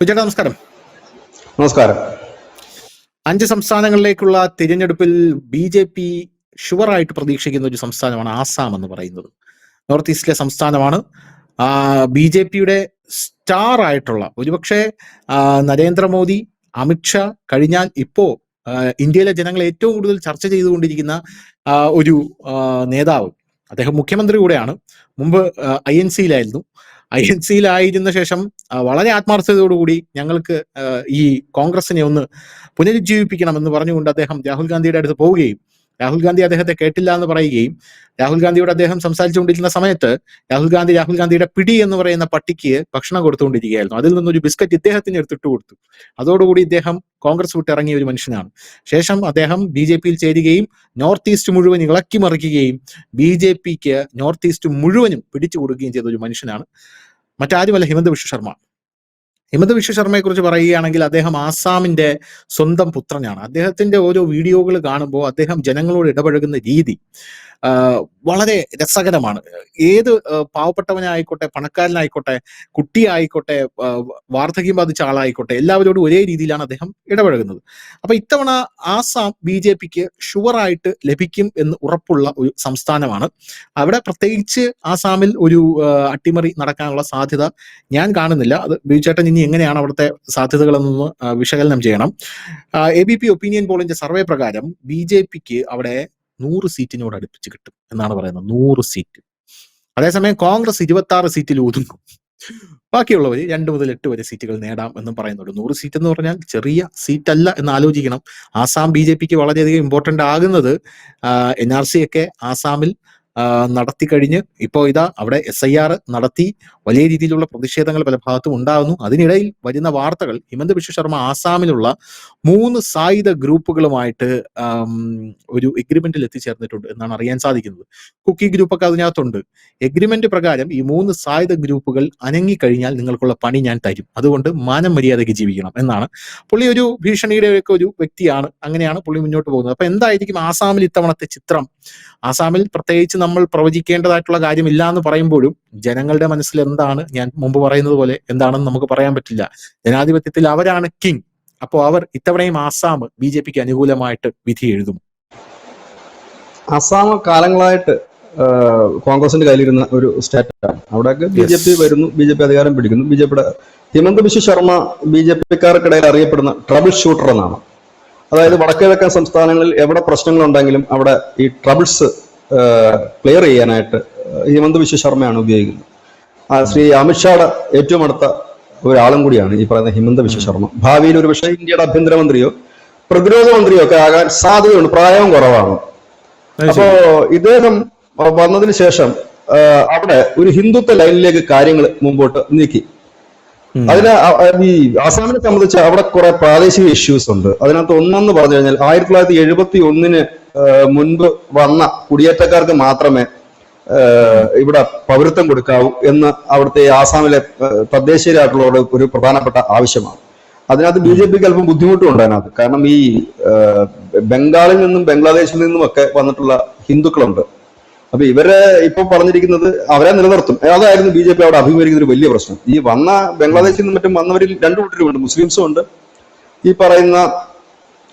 ചേട്ടാ നമസ്കാരം. നമസ്കാരം. 5 സംസ്ഥാനങ്ങളിലേക്കുള്ള തിരഞ്ഞെടുപ്പിൽ BJP ഷുവറായിട്ട് പ്രതീക്ഷിക്കുന്ന ഒരു സംസ്ഥാനമാണ് ആസാം എന്ന് പറയുന്നത്. നോർത്ത് ഈസ്റ്റിലെ സംസ്ഥാനമാണ്. BJPയുടെ സ്റ്റാർ ആയിട്ടുള്ള ഒരുപക്ഷെ നരേന്ദ്രമോദി, അമിത്ഷാ കഴിഞ്ഞാൽ ഇപ്പോ ഇന്ത്യയിലെ ജനങ്ങൾ ഏറ്റവും കൂടുതൽ ചർച്ച ചെയ്തുകൊണ്ടിരിക്കുന്ന ഒരു നേതാവ്. അദ്ദേഹം മുഖ്യമന്ത്രി കൂടെയാണ്. മുമ്പ് INC-യിലായിരുന്നു. INC-യിലായിരുന്ന ശേഷം വളരെ ആത്മാർത്ഥതയോടുകൂടി ഞങ്ങൾക്ക് ഈ കോൺഗ്രസിനെ ഒന്ന് പുനരുജ്ജീവിപ്പിക്കണം എന്ന് പറഞ്ഞുകൊണ്ട് അദ്ദേഹം രാഹുൽ ഗാന്ധിയുടെ അടുത്ത് പോവുകയും രാഹുൽ ഗാന്ധി അദ്ദേഹത്തെ കേട്ടില്ല എന്ന് പറയുകയും രാഹുൽ ഗാന്ധിയോട് അദ്ദേഹം സംസാരിച്ചുകൊണ്ടിരിക്കുന്ന സമയത്ത് രാഹുൽ ഗാന്ധിയുടെ പിടി എന്ന് പറയുന്ന പട്ടിക്ക് ഭക്ഷണം കൊടുത്തുകൊണ്ടിരിക്കുകയായിരുന്നു. അതിൽ നിന്നൊരു ബിസ്ക്കറ്റ് ഇദ്ദേഹത്തിന് എടുത്തിട്ട് കൊടുത്തു. അതോടുകൂടി ഇദ്ദേഹം കോൺഗ്രസ് വിട്ടിറങ്ങിയ ഒരു മനുഷ്യനാണ്. ശേഷം അദ്ദേഹം BJP-യിൽ ചേരുകയും നോർത്ത് ഈസ്റ്റ് മുഴുവൻ ഇളക്കി മറിക്കുകയും BJP-ക്ക് നോർത്ത് ഈസ്റ്റ് മുഴുവനും പിടിച്ചു കൊടുക്കുകയും ചെയ്ത ഒരു മനുഷ്യനാണ്. മറ്റാരുമല്ല, ഹിമന്ത ബിശ്വ ശർമ്മ. ഹിമന്ത ബിശ്വ ശർമ്മയെ കുറിച്ച് പറയുകയാണെങ്കിൽ അദ്ദേഹം ആസാമിന്റെ സ്വന്തം പുത്രനാണ്. അദ്ദേഹത്തിന്റെ ഓരോ വീഡിയോകൾ കാണുമ്പോൾ അദ്ദേഹം ജനങ്ങളോട് ഇടപഴകുന്ന രീതി വളരെ രസകരമാണ്. ഏത് പാവപ്പെട്ടവനായിക്കോട്ടെ, പണക്കാരനായിക്കോട്ടെ, കുട്ടിയായിക്കോട്ടെ, വാർദ്ധക്യം ബാധിച്ച ആളായിക്കോട്ടെ, എല്ലാവരോടും ഒരേ രീതിയിലാണ് അദ്ദേഹം ഇടപഴകുന്നത്. അപ്പൊ ഇത്തവണ ആസാം BJP-ക്ക് ഷുവറായിട്ട് ലഭിക്കും എന്ന് ഉറപ്പുള്ള ഒരു സംസ്ഥാനമാണ്. അവിടെ പ്രത്യേകിച്ച് ആസാമിൽ ഒരു അട്ടിമറി നടക്കാനുള്ള സാധ്യത ഞാൻ കാണുന്നില്ല. അത് ബിജുചേട്ടൻ ഇനി എങ്ങനെയാണ് അവിടുത്തെ സാധ്യതകളെന്നൊന്ന് വിശകലനം ചെയ്യണം. ABP ഒപ്പീനിയൻ പോളിന്റെ സർവേ പ്രകാരം BJP-ക്ക് അവിടെ 100 സീറ്റിനോട് അടുപ്പിച്ച് കിട്ടും എന്നാണ് പറയുന്നത്. 100 സീറ്റ്. അതേസമയം കോൺഗ്രസ് 26 സീറ്റിൽ ഒതുങ്ങും. ബാക്കിയുള്ളവർ 2 മുതൽ 8 വരെ സീറ്റുകൾ നേടാം എന്നും പറയുന്നുണ്ട്. 100 സീറ്റ് എന്ന് പറഞ്ഞാൽ ചെറിയ സീറ്റല്ല എന്ന് ആലോചിക്കണം. ആസാം BJP-ക്ക് വളരെയധികം ഇമ്പോർട്ടന്റ് ആകുന്നത് NRC ഒക്കെ ആസാമിൽ നടത്തി കഴിഞ്ഞ് ഇപ്പോൾ ഇതാ അവിടെ SIR നടത്തി വലിയ രീതിയിലുള്ള പ്രതിഷേധങ്ങൾ പല ഭാഗത്തും ഉണ്ടാകുന്നു. അതിനിടയിൽ വരുന്ന വാർത്തകൾ ഹിമന്ത ബിശ്വ ശർമ്മ ആസാമിലുള്ള 3 സായുധ ഗ്രൂപ്പുകളുമായിട്ട് ഒരു എഗ്രിമെന്റിൽ എത്തിച്ചേർന്നിട്ടുണ്ട് എന്നാണ് അറിയാൻ സാധിക്കുന്നത്. കുക്കി ഗ്രൂപ്പൊക്കെ അതിനകത്തുണ്ട്. എഗ്രിമെന്റ് പ്രകാരം ഈ 3 സായുധ ഗ്രൂപ്പുകൾ അനങ്ങിക്കഴിഞ്ഞാൽ നിങ്ങൾക്കുള്ള പണി ഞാൻ തരും, അതുകൊണ്ട് മാനം മര്യാദയ്ക്ക് ജീവിക്കണം എന്നാണ്. പുള്ളി ഒരു ഭീഷണിയുടെ ഒക്കെ ഒരു വ്യക്തിയാണ്. അങ്ങനെയാണ് പുള്ളി മുന്നോട്ട് പോകുന്നത്. അപ്പൊ എന്തായിരിക്കും ആസാമിൽ ഇത്തവണത്തെ ചിത്രം? ആസാമിൽ പ്രത്യേകിച്ച് നമ്മൾ പ്രവചിക്കേണ്ടതായിട്ടുള്ള കാര്യമില്ല എന്ന് പറയുമ്പോഴും ജനങ്ങളുടെ മനസ്സിൽ എന്താണ്, ഞാൻ മുമ്പ് പറയുന്നത് പോലെ എന്താണെന്ന് നമുക്ക് പറയാൻ പറ്റില്ല. ജനാധിപത്യത്തിൽ അവരാണ് കിങ്. അപ്പോൾ അവർ ഇത്തവണയും ആസാം BJP-ക്ക് അനുകൂലമായിട്ട് വിധി എഴുതും. ആസാം കാലങ്ങളായിട്ട് കോൺഗ്രസിന്റെ കയ്യിലിരുന്ന ഒരു സ്റ്റേറ്റാണ്. അവിടെയൊക്കെ BJP വരുന്നു, BJP അധികാരം പിടിക്കുന്നു. BJP-യുടെ ഹിമന്ത ബിശ്വ ശർമ്മ BJP-ക്കാർക്കിടയിൽ അറിയപ്പെടുന്ന ട്രബിൾ ഷൂട്ടർ എന്നാണ്. അതായത് വടക്കുകിഴക്കൻ സംസ്ഥാനങ്ങളിൽ എവിടെ പ്രശ്നങ്ങളുണ്ടെങ്കിലും അവിടെ ഈ ട്രബിൾസ് ക്ലിയർ ചെയ്യാനായിട്ട് ഹിമന്ത ബിശ്വ ശർമ്മയാണ് ഉപയോഗിക്കുന്നത്. ശ്രീ അമിത്ഷായുടെ ഏറ്റവും അടുത്ത ഒരാളും കൂടിയാണ് ഈ പറയുന്ന ഹിമന്ത ബിശ്വ ശർമ്മ. ഭാവിയിൽ ഒരു പക്ഷേ ഇന്ത്യയുടെ ആഭ്യന്തരമന്ത്രിയോ പ്രതിരോധ മന്ത്രിയോ ഒക്കെ ആകാൻ സാധ്യതയുണ്ട്. പ്രായവും കുറവാണ്. അപ്പോ ഇദ്ദേഹം വന്നതിന് ശേഷം അവിടെ ഒരു ഹിന്ദുത്വ ലൈനിലേക്ക് കാര്യങ്ങൾ മുമ്പോട്ട് നീക്കി. അതിന് ഈ ആസാമിനെ സംബന്ധിച്ച് അവിടെ കുറെ പ്രാദേശിക ഇഷ്യൂസ് ഉണ്ട്. അതിനകത്ത് ഒന്നെന്ന് പറഞ്ഞു കഴിഞ്ഞാൽ 1971 മുൻപ് വന്ന കുടിയേറ്റക്കാർക്ക് മാത്രമേ ഇവിടെ പൗരത്വം കൊടുക്കാവൂ എന്ന് അവിടുത്തെ ആസാമിലെ തദ്ദേശീയരായിട്ടുള്ള ഒരു പ്രധാനപ്പെട്ട ആവശ്യമാണ്. അതിനകത്ത് BJP-ക്ക് അല്പം ബുദ്ധിമുട്ടും ഉണ്ട് അതിനകത്ത്. കാരണം ഈ ബംഗാളിൽ നിന്നും ബംഗ്ലാദേശിൽ നിന്നും ഒക്കെ വന്നിട്ടുള്ള ഹിന്ദുക്കളുണ്ട്. അപ്പൊ ഇവരെ ഇപ്പൊ പറഞ്ഞിരിക്കുന്നത് അവരെ നിലനിർത്തും. അതായിരുന്നു BJP അവിടെ അഭിമുഖീകരിക്കുന്ന ഒരു വലിയ പ്രശ്നം. ഈ വന്ന ബംഗ്ലാദേശിൽ നിന്നും മറ്റും വന്നവരിൽ 2 കൂട്ടരുമുണ്ട്, മുസ്ലിംസും ഉണ്ട്, ഈ പറയുന്ന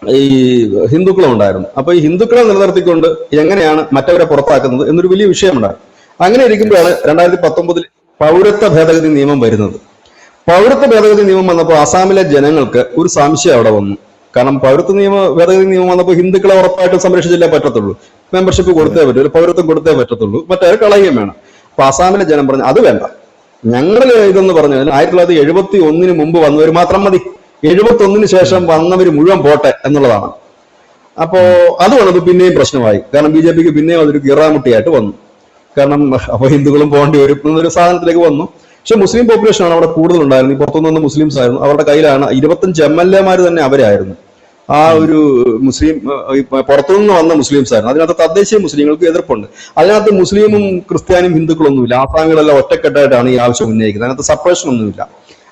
ഈ ഹിന്ദുക്കളും ഉണ്ടായിരുന്നു. അപ്പൊ ഈ ഹിന്ദുക്കളെ നിലനിർത്തിക്കൊണ്ട് എങ്ങനെയാണ് മറ്റവരെ പുറത്താക്കുന്നത് എന്നൊരു വലിയ വിഷയമുണ്ടായിരുന്നു. അങ്ങനെ ഇരിക്കുമ്പോഴാണ് 2019 പൗരത്വ ഭേദഗതി നിയമം വരുന്നത്. പൗരത്വ ഭേദഗതി നിയമം വന്നപ്പോൾ ആസാമിലെ ജനങ്ങൾക്ക് ഒരു സംശയം അവിടെ വന്നു. കാരണം ഭേദഗതി നിയമം വന്നപ്പോൾ ഹിന്ദുക്കളെ ഉറപ്പായിട്ടും സംരക്ഷിച്ചില്ലേ പറ്റത്തുള്ളൂ, മെമ്പർഷിപ്പ് കൊടുത്തേ പറ്റൂ, പൗരത്വം കൊടുത്തേ പറ്റത്തുള്ളൂ, മറ്റേ കളയുകയും വേണം. അപ്പൊ ആസാമിലെ ജനം പറഞ്ഞു അത് വേണ്ട, ഞങ്ങൾ ഇതെന്ന് പറഞ്ഞു 1971 മുമ്പ് വന്നവർ മാത്രം മതി, 71 ശേഷം വന്നവർ മുഴുവൻ പോട്ടെ എന്നുള്ളതാണ്. അപ്പോ അതുകൊണ്ട് പിന്നെയും പ്രശ്നമായി. കാരണം BJP-ക്ക് പിന്നെയും അതൊരു ഗിറാമുട്ടിയായിട്ട് വന്നു. കാരണം അപ്പൊ ഹിന്ദുക്കളും പോകേണ്ടി വരും എന്നൊരു സാധനത്തിലേക്ക് വന്നു. പക്ഷെ മുസ്ലിം പോപ്പുലേഷനാണ് അവിടെ കൂടുതൽ ഉണ്ടായിരുന്നു. ഈ പുറത്തുനിന്ന് വന്ന മുസ്ലിംസ് ആയിരുന്നു. അവരുടെ കയ്യിലാണ് 25 MLA-മാർ തന്നെ അവരായിരുന്നു. ആ ഒരു മുസ്ലിം പുറത്തുനിന്ന് വന്ന മുസ്ലിംസ് ആയിരുന്നു. അതിനകത്ത് തദ്ദേശീയ മുസ്ലിങ്ങൾക്ക് എതിർപ്പുണ്ട്. അതിനകത്ത് മുസ്ലിമും ക്രിസ്ത്യാനിയും ഹിന്ദുക്കളൊന്നുമില്ല. ആസാമികളെല്ലാം ഒറ്റക്കെട്ടായിട്ടാണ് ഈ ആവശ്യം ഉന്നയിക്കുന്നത്. അതിനകത്ത് സപ്പറേഷൻ ഒന്നുമില്ല.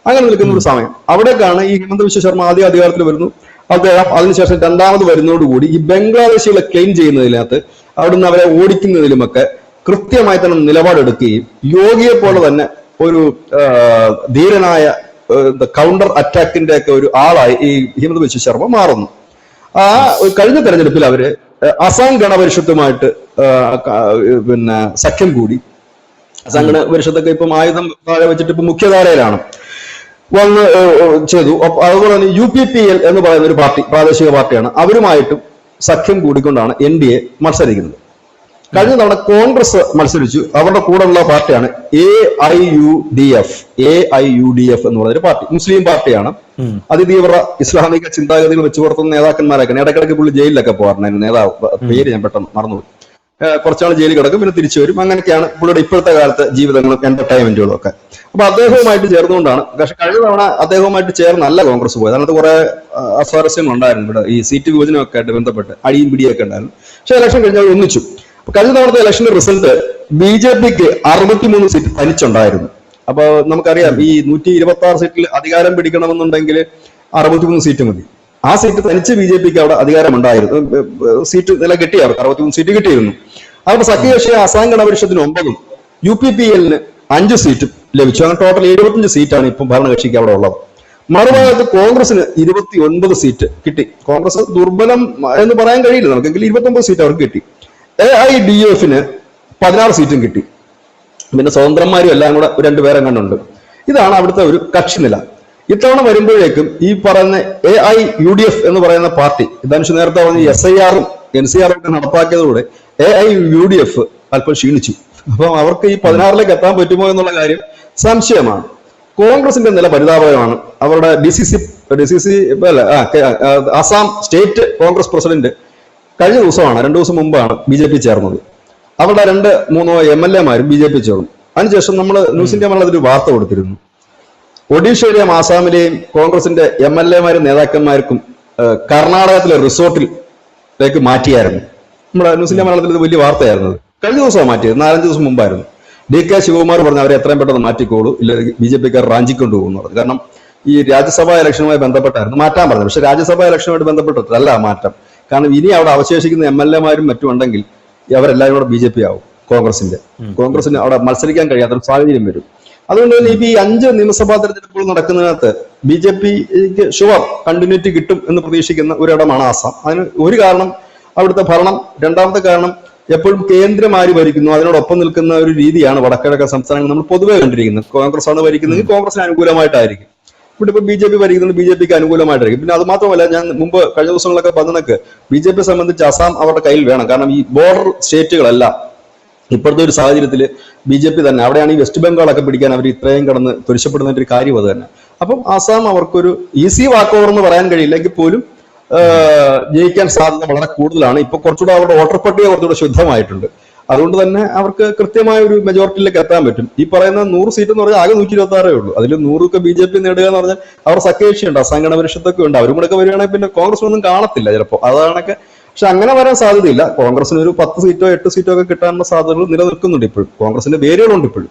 അങ്ങനെ നിൽക്കുന്ന ഒരു സമയം അവിടേക്കാണ് ഈ ഹിമന്ത ബിശ്വ ശർമ്മ ആദ്യം അധികാരത്തിൽ വരുന്നു. അദ്ദേഹം അതിനുശേഷം 2ാമത് വരുന്നതോടുകൂടി ഈ ബംഗ്ലാദേശികളെ ക്ലെയിം ചെയ്യുന്നതിനകത്ത് അവിടുന്ന് അവരെ ഓടിക്കുന്നതിലുമൊക്കെ കൃത്യമായി തന്നെ നിലപാടെടുക്കുകയും യോഗിയെ പോലെ തന്നെ ഒരു ധീരനായ കൗണ്ടർ അറ്റാക്കിന്റെ ഒക്കെ ഒരു ആളായി ഈ ഹിമന്ത ബിശ്വ ശർമ്മ മാറുന്നു. ആ കഴിഞ്ഞ തെരഞ്ഞെടുപ്പിൽ അവര് അസാം ഗണപരിഷത്തുമായിട്ട് പിന്നെ സഖ്യം കൂടി. അസാം ഗണപരിഷത്തൊക്കെ ഇപ്പം ആയുധം താഴെ വെച്ചിട്ട് ഇപ്പൊ മുഖ്യധാരയിലാണ് വന്ന് ചെയ്തു. അതുപോലെ തന്നെ UPPL എന്ന് പറയുന്ന ഒരു പാർട്ടി, പ്രാദേശിക പാർട്ടിയാണ്, അവരുമായിട്ടും സഖ്യം കൂടിക്കൊണ്ടാണ് NDA മത്സരിക്കുന്നത്. കഴിഞ്ഞ തവണ കോൺഗ്രസ് മത്സരിച്ചു. അവരുടെ കൂടെയുള്ള പാർട്ടിയാണ് AIUDF എന്ന് പറയുന്ന ഒരു പാർട്ടി, മുസ്ലിം പാർട്ടിയാണ്. അതിതീവ്ര ഇസ്ലാമിക ചിന്താഗതികൾ വെച്ച് പുറത്തുന്ന നേതാക്കന്മാരൊക്കെ. ഇടയ്ക്കിടയ്ക്ക് പുള്ളി ജയിലിലൊക്കെ പോകാറുണ്ടായിരുന്നു. നേതാവ് പേര് ഞാൻ പെട്ടെന്ന് മറന്നുപോയി. കുറച്ചാൾ ജയിലിൽ കിടക്കും, പിന്നെ തിരിച്ചു വരും. അങ്ങനെയൊക്കെയാണ് പുള്ളിയുടെ ഇപ്പോഴത്തെ കാലത്തെ ജീവിതങ്ങളും എന്റർടൈൻമെന്റുകളും ഒക്കെ. അപ്പൊ അദ്ദേഹവുമായിട്ട് ചേർന്നുകൊണ്ടാണ്. പക്ഷെ കഴിഞ്ഞ തവണ അദ്ദേഹവുമായിട്ട് ചേർന്നല്ല കോൺഗ്രസ് പോയത്. അതിനകത്ത് കുറെ അസ്വാരസ്യങ്ങൾ ഉണ്ടായിരുന്നു. ഇവിടെ ഈ സീറ്റ് വിഭജനമൊക്കെ ആയിട്ട് ബന്ധപ്പെട്ട് അടിയും പിടിയൊക്കെ ഉണ്ടായിരുന്നു. പക്ഷെ ഇലക്ഷൻ കഴിഞ്ഞാൽ ഒന്നിച്ചു. കഴിഞ്ഞ തവണത്തെ ഇലക്ഷന്റെ റിസൾട്ട് BJPക്ക് 63 സീറ്റ് തനിച്ചുണ്ടായിരുന്നു. അപ്പൊ നമുക്കറിയാം, ഈ 126 സീറ്റിൽ അധികാരം പിടിക്കണമെന്നുണ്ടെങ്കിൽ 63 സീറ്റ് മതി. ആ സീറ്റ് തനിച്ച് BJPക്ക് അവിടെ അധികാരമുണ്ടായിരുന്നു. സീറ്റ് നില കിട്ടിയായിരുന്നു, 63 സീറ്റ് കിട്ടിയിരുന്നു. അവിടെ സഖ്യകക്ഷി അസാം ഗണപരിഷത്തിന് 9, UPPLന് 5 സീറ്റും ലഭിച്ചു. അങ്ങനെ ടോട്ടൽ 75 സീറ്റാണ് ഇപ്പം ഭരണകക്ഷിക്ക് അവിടെ ഉള്ളത്. മറുഭാഗത്ത് കോൺഗ്രസിന് 29 സീറ്റ് കിട്ടി. കോൺഗ്രസ് ദുർബലം എന്ന് പറയാൻ കഴിയില്ല നമുക്കെങ്കിൽ 29 സീറ്റ് അവർക്ക് കിട്ടി. AIDFന് 16 സീറ്റും കിട്ടി. പിന്നെ സ്വതന്ത്രന്മാരും എല്ലാം കൂടെ 2 പേരെ കണ്ടുണ്ട്. ഇതാണ് അവിടുത്തെ ഒരു കക്ഷി നില. ഇത്തവണ വരുമ്പോഴേക്കും ഈ പറയുന്ന AIUDF എന്ന് പറയുന്ന പാർട്ടി, ധനുഷ് നേരത്തെ പറഞ്ഞ SIR-ഉം NCR ഒക്കെ നടപ്പാക്കിയതോടെ AIUDF അല്പം ക്ഷീണിച്ചു. അപ്പം അവർക്ക് ഈ 16ലേക്ക് എത്താൻ പറ്റുമോ എന്നുള്ള കാര്യം സംശയമാണ്. കോൺഗ്രസിന്റെ നില പരിതാപകരമാണ്. അവരുടെ DCC Assam state Congress president കഴിഞ്ഞ ദിവസമാണ്, 2 ദിവസം മുമ്പാണ് BJP ചേർന്നത്. അവരുടെ 2-3 MLA-മാരും BJP ചേർന്നു. അതിനുശേഷം നമ്മൾ ന്യൂസ് ഇന്ത്യ മലയാളത്തിൽ വാർത്ത കൊടുത്തിരുന്നു. ഒഡീഷയിലെയും ആസാമിലെയും കോൺഗ്രസിന്റെ MLA-മാരും നേതാക്കന്മാർക്കും കർണാടകത്തിലെ റിസോർട്ടിലേക്ക് മാറ്റിയായിരുന്നു. നമ്മുടെ ന്യൂസ് ഇന്ത്യ മലയാളത്തിൽ ഇത് വലിയ വാർത്തയായിരുന്നത്. കഴിഞ്ഞ ദിവസമാണ് മാറ്റിയത്, 4-5 ദിവസം മുമ്പായിരുന്നു. DK ശിവകുമാർ പറഞ്ഞു അവരെ എത്രയും പെട്ടെന്ന് മാറ്റിക്കോളൂ, ഇല്ല BJP-ക്കാർ റാഞ്ചിക്കൊണ്ടു പോകുന്നു. കാരണം ഈ രാജ്യസഭാ ഇലക്ഷനുമായി ബന്ധപ്പെട്ടായിരുന്നു മാറ്റാൻ പറഞ്ഞത്. പക്ഷെ രാജ്യസഭാ ഇലക്ഷനുമായിട്ട് ബന്ധപ്പെട്ടിട്ടല്ല മാറ്റം. കാരണം ഇനി അവിടെ അവശേഷിക്കുന്ന MLA-മാരും മറ്റും ഉണ്ടെങ്കിൽ അവരെല്ലാവരും കൂടെ BJP ആവും. കോൺഗ്രസിന് അവിടെ മത്സരിക്കാൻ കഴിയാത്തൊരു സാഹചര്യം വരും. അതുകൊണ്ട് തന്നെ ഈ 5 നിയമസഭാ തെരഞ്ഞെടുപ്പുകൾ നടക്കുന്നതിനകത്ത് BJPക്ക് ഷുവർ കണ്ടിന്യൂറ്റി കിട്ടും എന്ന് പ്രതീക്ഷിക്കുന്ന ഒരിടമാണ് ആസാം. അതിന് ഒരു കാരണം അവിടുത്തെ ഭരണം, രണ്ടാമത്തെ കാരണം എപ്പോഴും കേന്ദ്രം ആര് ഭരിക്കുന്നു അതിനോടൊപ്പം നിൽക്കുന്ന ഒരു രീതിയാണ് വടക്കിഴക്കൻ സംസ്ഥാനങ്ങൾ നമ്മൾ പൊതുവെ കണ്ടിരിക്കുന്നത്. കോൺഗ്രസ് ആണ് ഭരിക്കുന്നതെങ്കിൽ കോൺഗ്രസിന് അനുകൂലമായിട്ടായിരിക്കും. ഇവിടെ ഇപ്പൊ BJP ഭരിക്കുന്നത് BJPക്ക് അനുകൂലമായിട്ടായിരിക്കും. പിന്നെ അത് മാത്രമല്ല, ഞാൻ മുമ്പ് കഴിഞ്ഞ ദിവസങ്ങളൊക്കെ പറഞ്ഞതൊക്കെ BJP സംബന്ധിച്ച് അസാം അവരുടെ കയ്യിൽ വേണം. കാരണം ഈ ബോർഡർ സ്റ്റേറ്റുകളല്ല ഇപ്പോഴത്തെ ഒരു സാഹചര്യത്തിൽ BJP തന്നെ അവിടെയാണ് ഈ വെസ്റ്റ് ബംഗാളൊക്കെ പിടിക്കാൻ അവർ ഇത്രയും കടന്ന് തുരിശപ്പെടുന്ന ഒരു കാര്യം അത് തന്നെ. അപ്പം ആസാം അവർക്കൊരു ഈസി വാക്ക് ഓവർ എന്ന് പറയാൻ കഴിയില്ലെങ്കിൽ പോലും ജയിക്കാൻ സാധ്യത വളരെ കൂടുതലാണ്. ഇപ്പൊ കുറച്ചുകൂടെ അവരുടെ വോട്ടർ പട്ടിക കുറച്ചുകൂടെ ശുദ്ധമായിട്ടുണ്ട്. അതുകൊണ്ട് തന്നെ അവർക്ക് കൃത്യമായ ഒരു മെജോറിറ്റിയിലേക്ക് എത്താൻ പറ്റും. ഈ പറയുന്ന 100 സീറ്റ് എന്ന് പറഞ്ഞാൽ ആകെ 126 ഉള്ളൂ. അതിൽ 100 BJP നേടുക എന്ന് പറഞ്ഞാൽ അവർ സഖ്യകക്ഷിയുണ്ട്, അസാം ഗണപരിഷത്തൊക്കെ ഉണ്ട്. അവരും കൂടെ ഒക്കെ വരികയാണെങ്കിൽ പിന്നെ കോൺഗ്രസ് ഒന്നും കാണത്തില്ല ചിലപ്പോൾ, അതാണൊക്കെ. പക്ഷെ അങ്ങനെ വരാൻ സാധ്യതയില്ല. കോൺഗ്രസിന് ഒരു 10 സീറ്റോ 8 സീറ്റോ ഒക്കെ കിട്ടാനുള്ള സാധ്യതകൾ നിലനിൽക്കുന്നുണ്ട് ഇപ്പോഴും. കോൺഗ്രസിന്റെ വേരുകളുണ്ട് ഇപ്പോഴും.